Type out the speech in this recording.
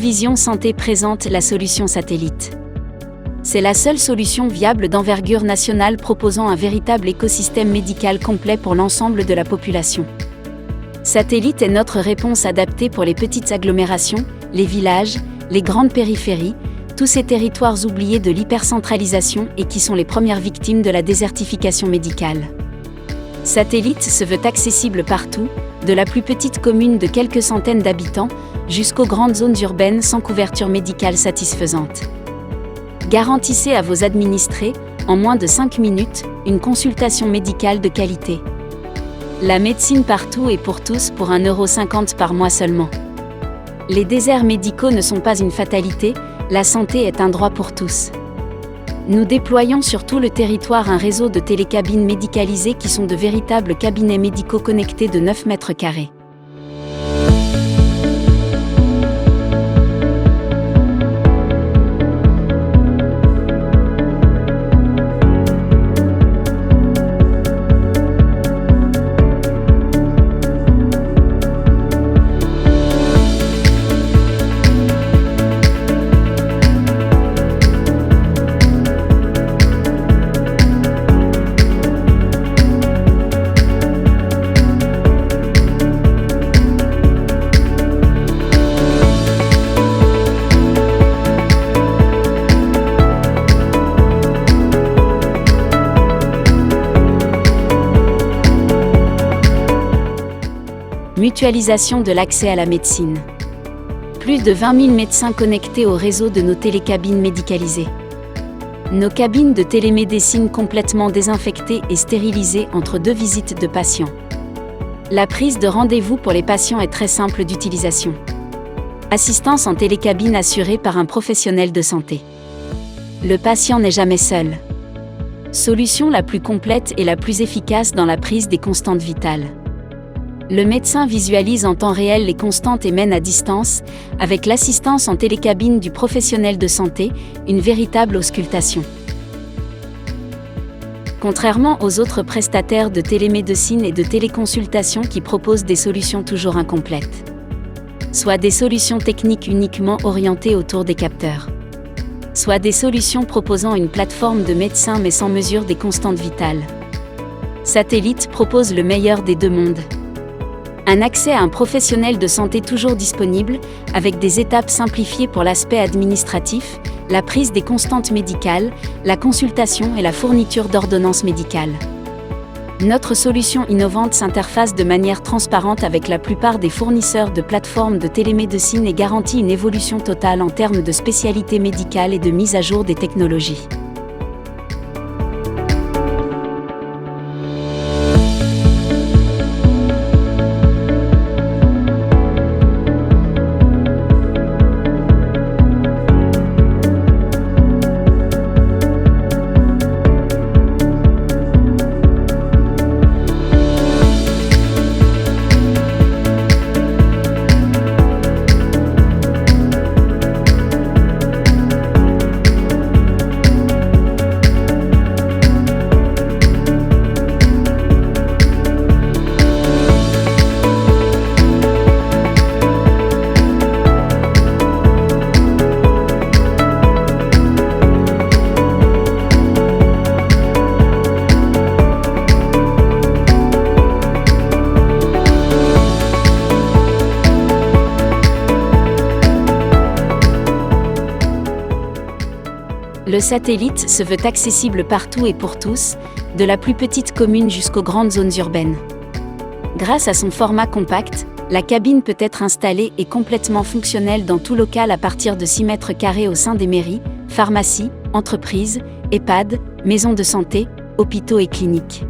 Vision Santé présente la solution satellite. C'est la seule solution viable d'envergure nationale proposant un véritable écosystème médical complet pour l'ensemble de la population. Satellite est notre réponse adaptée pour les petites agglomérations, les villages, les grandes périphéries, tous ces territoires oubliés de l'hypercentralisation et qui sont les premières victimes de la désertification médicale. Satellite se veut accessible partout, de la plus petite commune de quelques centaines d'habitants, jusqu'aux grandes zones urbaines sans couverture médicale satisfaisante. Garantissez à vos administrés, en moins de 5 minutes, une consultation médicale de qualité. La médecine partout et pour tous pour 1,50 € par mois seulement. Les déserts médicaux ne sont pas une fatalité, la santé est un droit pour tous. Nous déployons sur tout le territoire un réseau de télécabines médicalisées qui sont de véritables cabinets médicaux connectés de 9 mètres carrés. Mutualisation de l'accès à la médecine. Plus de 20 000 médecins connectés au réseau de nos télécabines médicalisées. Nos cabines de télémédecine complètement désinfectées et stérilisées entre 2 visites de patients. La prise de rendez-vous pour les patients est très simple d'utilisation. Assistance en télécabine assurée par un professionnel de santé. Le patient n'est jamais seul. Solution la plus complète et la plus efficace dans la prise des constantes vitales. Le médecin visualise en temps réel les constantes et mène à distance, avec l'assistance en télécabine du professionnel de santé, une véritable auscultation. Contrairement aux autres prestataires de télémédecine et de téléconsultation qui proposent des solutions toujours incomplètes. Soit des solutions techniques uniquement orientées autour des capteurs. Soit des solutions proposant une plateforme de médecin mais sans mesure des constantes vitales. Satellite propose le meilleur des deux mondes. Un accès à un professionnel de santé toujours disponible, avec des étapes simplifiées pour l'aspect administratif, la prise des constantes médicales, la consultation et la fourniture d'ordonnances médicales. Notre solution innovante s'interface de manière transparente avec la plupart des fournisseurs de plateformes de télémédecine et garantit une évolution totale en termes de spécialité médicale et de mise à jour des technologies. Le satellite se veut accessible partout et pour tous, de la plus petite commune jusqu'aux grandes zones urbaines. Grâce à son format compact, la cabine peut être installée et complètement fonctionnelle dans tout local à partir de 6 mètres carrés au sein des mairies, pharmacies, entreprises, EHPAD, maisons de santé, hôpitaux et cliniques.